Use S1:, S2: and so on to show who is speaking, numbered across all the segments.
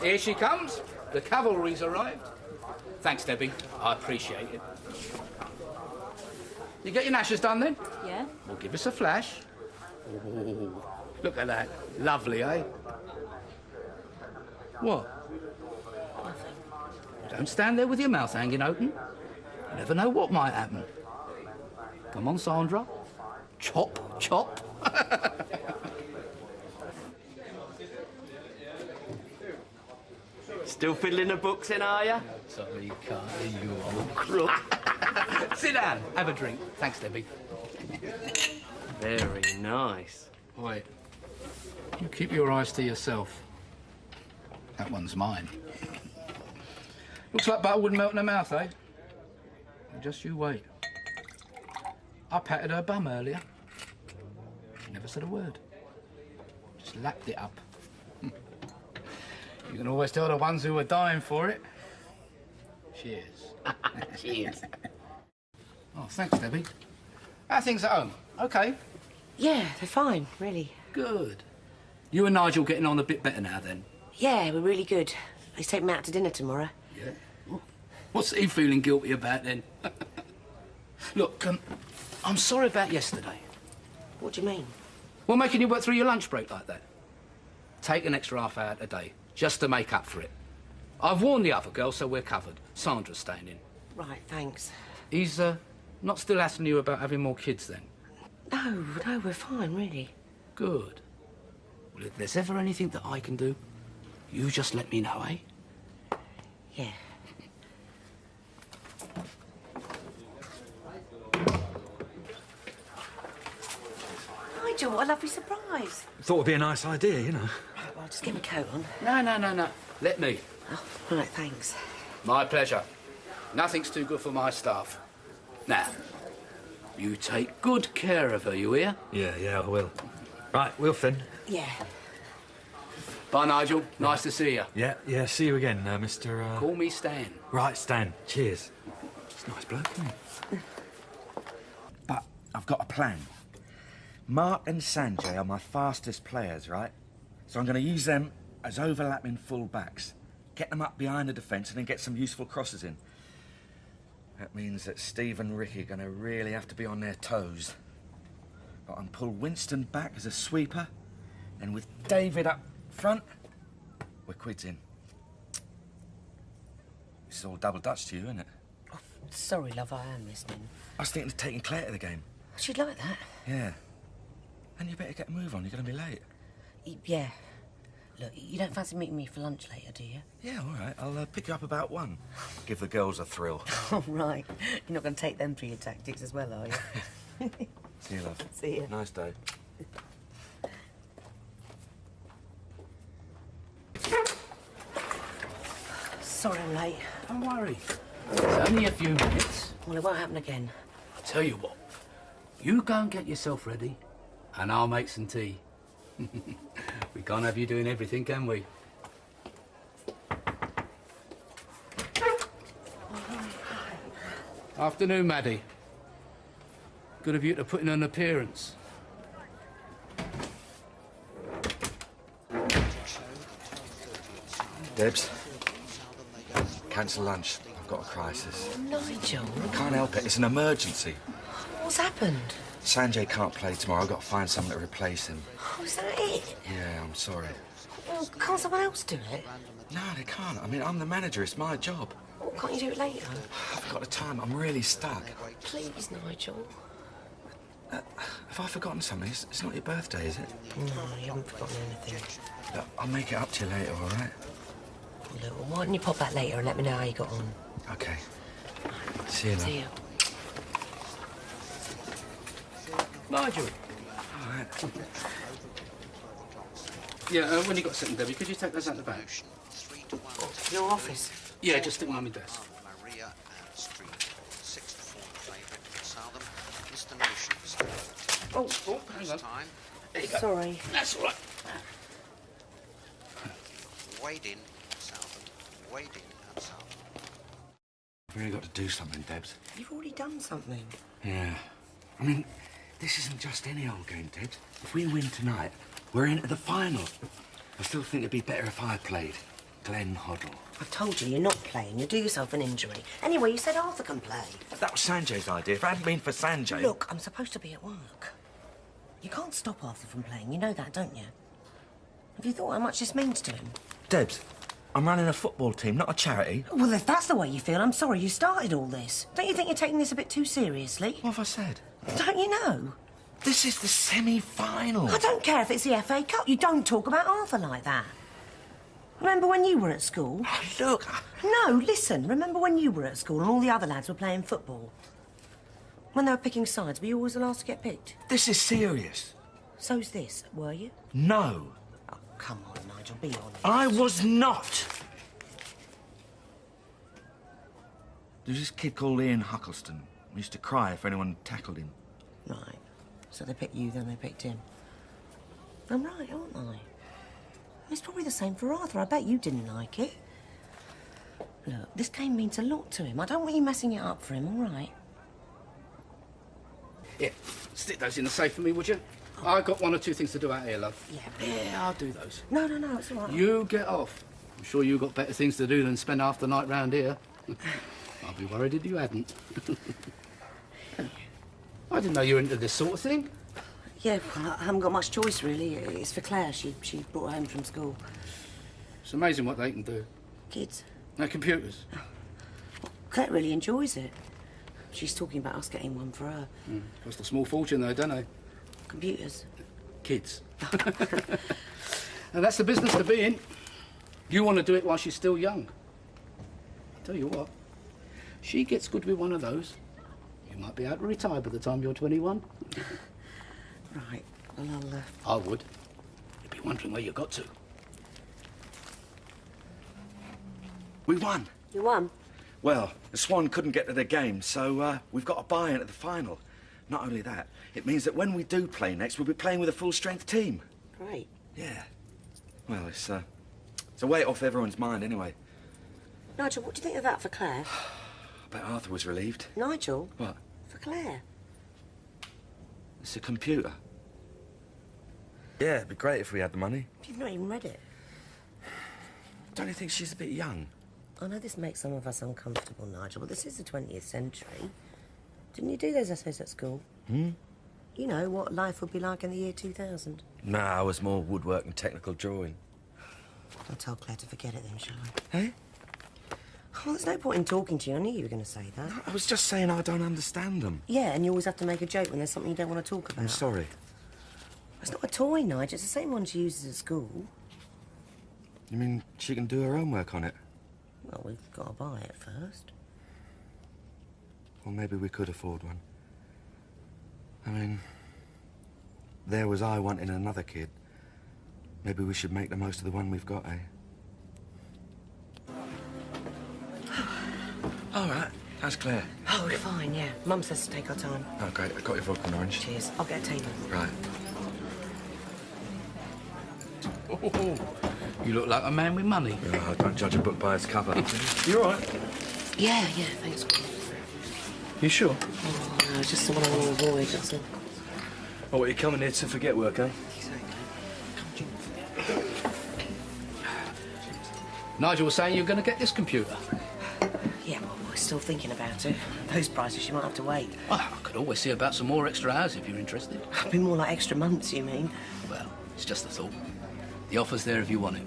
S1: Here she comes. The cavalry's arrived. Thanks, Debbie. I appreciate it. You get your lashes done, then?
S2: Yeah.
S1: Well, give us a flash. Ooh, look at that. Lovely, eh? What?
S2: Nothing.
S1: Don't stand there with your mouth hanging open. You never know what might happen. Come on, Sandra. Chop, chop.
S3: Still fiddling the books in, are you?
S1: Sorry, can't you old crook. Sit down, have a drink. Thanks, Debbie.
S3: Very nice.
S1: Wait. You keep your eyes to yourself. That one's mine. Looks like butter wouldn't melt in her mouth, eh? Just you wait. I patted her bum earlier. She never said a word. Just lapped it up. You can always tell the ones who are dying for it. Cheers.
S3: Cheers.
S1: Oh, thanks, Debbie. How are things at home? OK?
S4: Yeah, they're fine, really.
S1: Good. You and Nigel getting on a bit better now, then?
S4: Yeah, we're really good. He's taking me out to dinner tomorrow.
S1: Yeah? What's he feeling guilty about, then? Look, I'm sorry about yesterday.
S4: What do you mean?
S1: Well, making you work through your lunch break like that. Take an extra half hour a day, just to make up for it. I've warned the other girl, so we're covered. Sandra's staying in.
S4: Right, thanks.
S1: He's, not still asking you about having more kids, then?
S4: No, we're fine, really.
S1: Good. Well, if there's ever anything that I can do, you just let me know, eh?
S4: Yeah. Nigel, what a lovely surprise.
S5: Thought it'd be a nice idea, you know.
S4: Right, well, just get my coat on.
S1: No. Let me.
S4: Oh, all right, thanks.
S1: My pleasure. Nothing's too good for my staff. Now, you take good care of her, you hear?
S5: Yeah, I will. Right, Wilf then.
S4: Yeah.
S1: Bye, Nigel. Nice to see you.
S5: Yeah, see you again, Mr...
S1: Call me Stan.
S5: Right, Stan. Cheers. It's a nice bloke, isn't he?
S6: But I've got a plan. Mark and Sanjay are my fastest players, right? So I'm going to use them as overlapping full-backs. Get them up behind the defence and then get some useful crosses in. That means that Steve and Ricky are going to really have to be on their toes. But I can pull Winston back as a sweeper, and with David up front, we're quids in. This is all double Dutch to you, isn't it?
S4: Oh, sorry, love, I am listening.
S6: I was thinking of taking Claire to the game.
S4: She'd like that.
S6: Yeah. And you better get a move on, you're going to be late.
S4: Yeah. Look, you don't fancy meeting me for lunch later, do you?
S6: Yeah, all right. I'll pick you up about 1. Give the girls a thrill.
S4: Oh, right. You're not going to take them through your tactics as well, are you?
S6: See you, love.
S4: See you.
S6: Nice day.
S4: Sorry I'm late.
S1: Don't worry. It's only a few minutes.
S4: Well, it won't happen again.
S1: Tell you what, you go and get yourself ready, and I'll make some tea. We can't have you doing everything, can we? Afternoon, Maddie. Good of you to put in an appearance.
S6: Debs, cancel lunch. I've got a crisis.
S4: Nigel.
S6: I can't help it. It's an emergency.
S4: What's happened?
S6: Sanjay can't play tomorrow. I've got to find someone to replace him.
S4: Oh, is that it?
S6: Yeah, I'm sorry.
S4: Well, can't someone else do it?
S6: No, they can't. I mean, I'm the manager. It's my job.
S4: Well, can't you do it later?
S6: I've got the time. I'm really stuck.
S4: Please, Nigel.
S6: Have I forgotten something? It's not your birthday, is it?
S4: No, you haven't forgotten anything.
S6: Look, I'll make it up to you later, all right?
S4: Look, well, why don't you pop back later and let me know how you got on?
S6: OK. See you now.
S4: See you.
S1: Nigel.
S6: All right.
S1: Yeah, when you got a second, Debbie, could you take those out the back?
S4: Oh, your office?
S1: Yeah, just stick one on my desk.
S7: Maria and Street, 6th form favourite, Southern, Mr. Nations.
S1: Oh, hang on.
S7: Time,
S1: There you go.
S4: Sorry.
S1: That's all right.
S7: Wade in, Southern, Wade in and Southern.
S6: I've really got to do something, Debs.
S4: You've already done something.
S6: Yeah. I mean, this isn't just any old game, Debs. If we win tonight, we're into the final. I still think it'd be better if I played. Glenn Hoddle.
S4: I've told you, you're not playing. You'll do yourself an injury. Anyway, you said Arthur can play.
S6: That was Sanjay's idea. If it hadn't been for Sanjay...
S4: Look, I'm supposed to be at work. You can't stop Arthur from playing. You know that, don't you? Have you thought how much this means to him?
S6: Debs, I'm running a football team, not a charity.
S4: Well, if that's the way you feel, I'm sorry you started all this. Don't you think you're taking this a bit too seriously?
S6: What have I said?
S4: Don't you know?
S6: This is the semi-final.
S4: I don't care if it's the FA Cup. You don't talk about Arthur like that. Remember when you were at school?
S6: Oh, look.
S4: No, listen. Remember when you were at school and all the other lads were playing football? When they were picking sides, were you always the last to get picked?
S6: This is serious.
S4: So's this, were you?
S6: No.
S4: Oh, come on, Nigel, be honest.
S6: I was not. There's this kid called Ian Huckleston. He used to cry if anyone tackled him.
S4: Right. So they picked you, then they picked him. I'm right, aren't I? It's probably the same for Arthur. I bet you didn't like it. Look, this game means a lot to him. I don't want you messing it up for him, all right?
S1: Yeah, stick those in the safe for me, would you? I've got one or two things to do out here, love.
S4: Yeah.
S1: I'll do those.
S4: No, it's all right.
S1: You get off. I'm sure you've got better things to do than spend half the night round here. I'd be worried if you hadn't. I didn't know you were into this sort of thing.
S4: Yeah, well, I haven't got much choice, really. It's for Claire. She brought her home from school.
S1: It's amazing what they can do.
S4: Kids.
S1: No computers.
S4: Claire really enjoys it. She's talking about us getting one for her.
S1: Cost a small fortune, though, don't they?
S4: Computers.
S1: Kids. And that's the business to be in. You want to do it while she's still young. Tell you what, she gets good with one of those, you might be able to retire by the time you're 21.
S4: Right. Well,
S1: I would. You'd be wondering where you got to.
S6: We won.
S4: You won?
S6: Well, the Swan couldn't get to the game, so we've got a buy-in at the final. Not only that, it means that when we do play next, we'll be playing with a full-strength team.
S4: Great.
S6: Yeah. Well, it's a weight off everyone's mind, anyway.
S4: Nigel, what do you think of that for Claire?
S6: I bet Arthur was relieved.
S4: Nigel?
S6: What?
S4: For Claire.
S6: It's a computer. Yeah, it'd be great if we had the money.
S4: You've not even read it.
S6: Don't you think she's a bit young?
S4: I know this makes some of us uncomfortable, Nigel, but this is the 20th century. Didn't you do those essays at school? You know, what life would be like in the year 2000.
S6: No, I was more woodwork and technical drawing.
S4: I'll tell Claire to forget it then, shall I?
S6: Hey?
S4: Well, there's no point in talking to you. I knew you were going to say that.
S6: No, I was just saying I don't understand them.
S4: Yeah, and you always have to make a joke when there's something you don't want to talk about.
S6: I'm sorry.
S4: It's not a toy, Nigel. It's the same one she uses at school.
S6: You mean she can do her own work on it?
S4: Well, we've got to buy it first.
S6: Well, maybe we could afford one. I mean, there was I wanting another kid. Maybe we should make the most of the one we've got, eh? All right. How's Claire?
S4: Oh, we're fine, yeah. Mum says to take our time.
S6: Oh, great. I got your vodka and orange.
S4: Cheers. I'll get a table.
S6: Right.
S1: Oh, you look like a man with money.
S6: Oh, don't judge a book by its cover. You all right?
S4: Yeah, thanks.
S5: You sure?
S4: Oh, no, it's just someone I want to avoid, that's all.
S5: Oh, what, you're coming here to forget work, eh?
S1: Nigel was saying you're going to get this computer.
S4: Yeah, well, we're still thinking about it. Those prices, you might have to wait.
S1: Well, I could always see about some more extra hours if you're interested.
S4: It'd be more like extra months, you mean?
S1: Well, it's just a thought. The offer's there if you want it.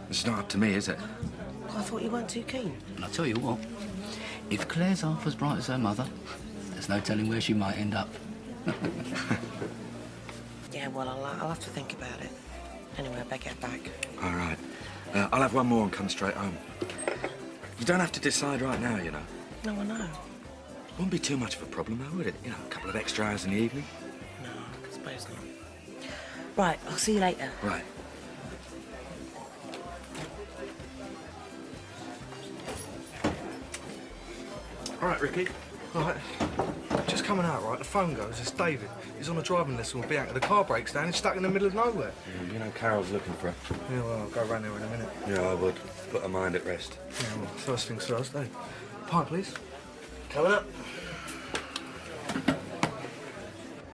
S6: It's not up to me, is it?
S4: Well, I thought you weren't too keen.
S1: And I'll tell you what, if Claire's half as bright as her mother, there's no telling where she might end up.
S4: Yeah, well, I'll have to think about it. Anyway, I better get back.
S6: All right. I'll have one more and come straight home. You don't have to decide right now, you know.
S4: No, I know.
S6: Wouldn't be too much of a problem, though, would it? You know, a couple of extra hours in the evening.
S4: No, I suppose not. Right, I'll see you later.
S6: Right.
S5: All right, Ricky. All right. Just coming out, right? The phone goes. It's David. He's on a driving lesson with Bianca. The car breaks down. He's stuck in the middle of nowhere.
S6: You know, Carol's looking for her.
S5: Yeah, well, I'll go round there in a minute.
S6: Yeah, I would. Put her mind at rest.
S5: Yeah, well, first things first, eh? Pint, please. Coming up.